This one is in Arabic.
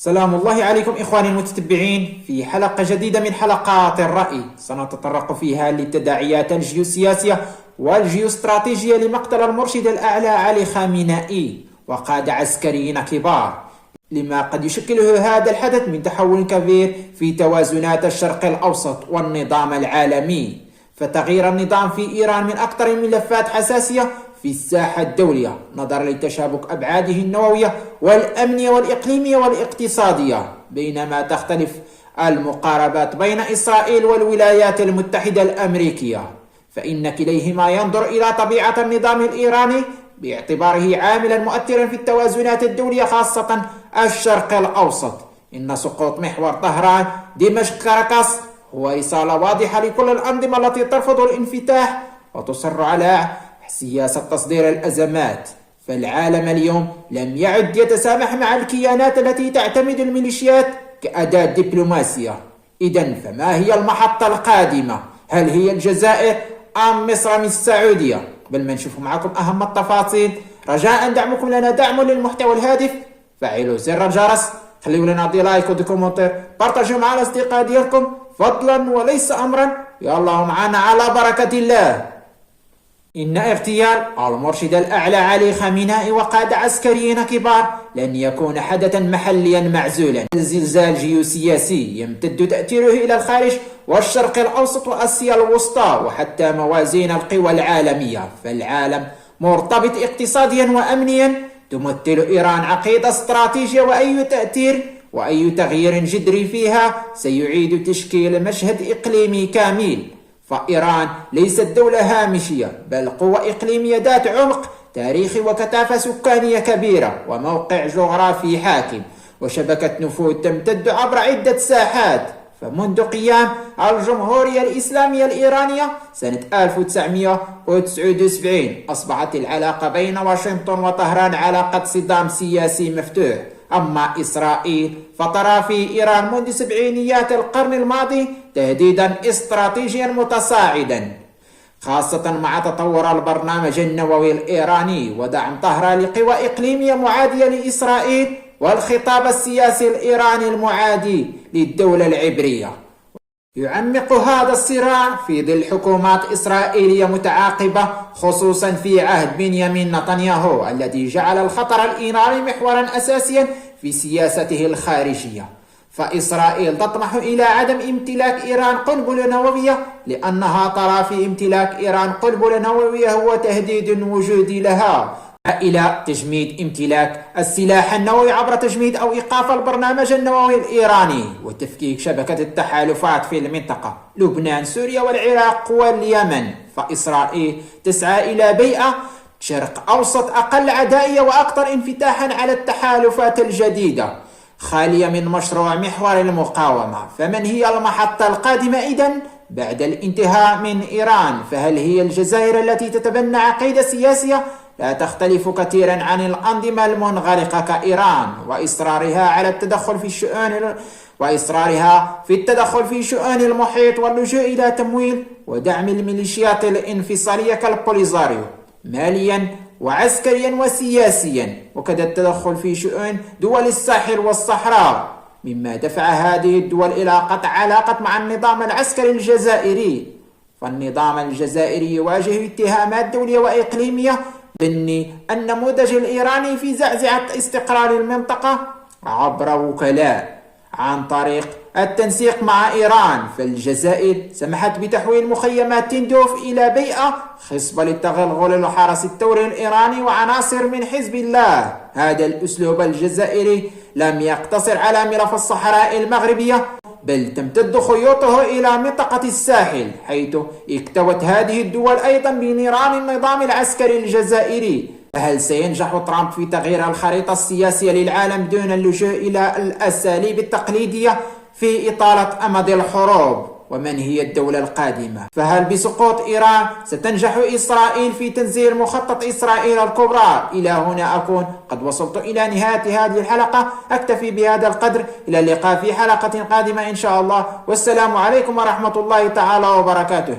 سلام الله عليكم إخواني المتتبعين في حلقة جديدة من حلقات الرأي، سنتطرق فيها للتداعيات الجيوسياسية والجيوستراتيجية لمقتل المرشد الأعلى علي خامنئي وقادة عسكريين كبار، لما قد يشكله هذا الحدث من تحول كبير في توازنات الشرق الأوسط والنظام العالمي. فتغيير النظام في إيران من أكثر الملفات حساسية في الساحة الدولية نظرا لتشابك أبعاده النووية والأمنية والإقليمية والاقتصادية، بينما تختلف المقاربات بين إسرائيل والولايات المتحدة الأمريكية، فإن كليهما ينظر إلى طبيعة النظام الإيراني باعتباره عاملا مؤثرا في التوازنات الدولية خاصة الشرق الأوسط. إن سقوط محور طهران دمشق كاراكاس هو رسالة واضحة لكل الأنظمة التي ترفض الانفتاح وتصر على سياسة تصدير الأزمات. فالعالم اليوم لم يعد يتسامح مع الكيانات التي تعتمد الميليشيات كأداة دبلوماسية. إذن فما هي المحطة القادمة؟ هل هي الجزائر أم مصر أم السعودية؟ قبل ما نشوف معكم أهم التفاصيل، رجاء دعمكم لنا دعم للمحتوى الهادف، فعلوا زر الجرس، خليوا لنا دي لايك ودي كومنتير، بارتاجوا مع الأصدقاء ديالكم فضلا وليس أمرا، يلا معنا على بركة الله. إن اغتيال المرشد الأعلى علي خامنئي وقادة عسكريين كبار لن يكون حدثا محليا معزولا. الزلزال جيوسياسي يمتد تأثيره إلى الخارج والشرق الأوسط وآسيا الوسطى وحتى موازين القوى العالمية. فالعالم مرتبط اقتصاديا وأمنيا، تمثل إيران عقيدة استراتيجية، وأي تأثير وأي تغيير جذري فيها سيعيد تشكيل مشهد إقليمي كامل. فإيران ليست دولة هامشية، بل قوة إقليمية ذات عمق تاريخي وكثافة سكانية كبيرة وموقع جغرافي حاكم وشبكة نفوذ تمتد عبر عدة ساحات. فمنذ قيام الجمهورية الإسلامية الإيرانية سنة 1979 أصبحت العلاقة بين واشنطن وطهران علاقة صدام سياسي مفتوح. أما إسرائيل فترى في إيران منذ سبعينيات القرن الماضي تهديدا استراتيجيا متصاعدا، خاصة مع تطور البرنامج النووي الإيراني ودعم طهران لقوى إقليمية معادية لإسرائيل والخطاب السياسي الإيراني المعادي للدولة العبرية. يعمق هذا الصراع في ظل حكومات إسرائيلية متعاقبة، خصوصا في عهد بنيامين نتنياهو الذي جعل الخطر الإيراني محورا أساسيا في سياسته الخارجية. فإسرائيل تطمح إلى عدم امتلاك إيران قنبلة نووية، لأنها ترى في امتلاك إيران قنبلة نووية هو تهديد وجودي لها، إلى تجميد امتلاك السلاح النووي عبر تجميد أو إيقاف البرنامج النووي الإيراني وتفكيك شبكة التحالفات في المنطقة لبنان سوريا والعراق واليمن. فإسرائيل تسعى إلى بيئة شرق أوسط أقل عدائية وأكثر انفتاحا على التحالفات الجديدة، خالية من مشروع محور المقاومة. فمن هي المحطة القادمة إذن بعد الانتهاء من إيران؟ فهل هي الجزائر التي تتبنى عقيدة سياسية لا تختلف كثيرا عن الأنظمة المنغلقة كإيران وإصرارها في التدخل في شؤون المحيط واللجوء إلى تمويل ودعم الميليشيات الانفصالية كالبوليزاريو ماليا وعسكريا وسياسيا، وكذا التدخل في شؤون دول الساحل والصحراء، مما دفع هذه الدول إلى قطع علاقة مع النظام العسكري الجزائري. فالنظام الجزائري يواجه اتهامات دولية وإقليمية ضمن النموذج الإيراني في زعزعة استقرار المنطقة عبر وكلاء عن طريق التنسيق مع إيران. فالجزائر سمحت بتحويل مخيمات تندوف إلى بيئة خصبة للتغلغل الحرس الثوري الإيراني وعناصر من حزب الله. هذا الأسلوب الجزائري لم يقتصر على ملف الصحراء المغربية، بل تمتد خيوطه إلى منطقة الساحل، حيث اكتوت هذه الدول أيضا بنيران النظام العسكري الجزائري. فهل سينجح ترامب في تغيير الخريطة السياسية للعالم دون اللجوء إلى الأساليب التقليدية في إطالة أمد الحروب؟ ومن هي الدولة القادمة؟ فهل بسقوط إيران ستنجح إسرائيل في تنزيل مخطط إسرائيل الكبرى؟ إلى هنا أكون قد وصلت إلى نهاية هذه الحلقة، أكتفي بهذا القدر، إلى اللقاء في حلقة قادمة إن شاء الله، والسلام عليكم ورحمة الله تعالى وبركاته.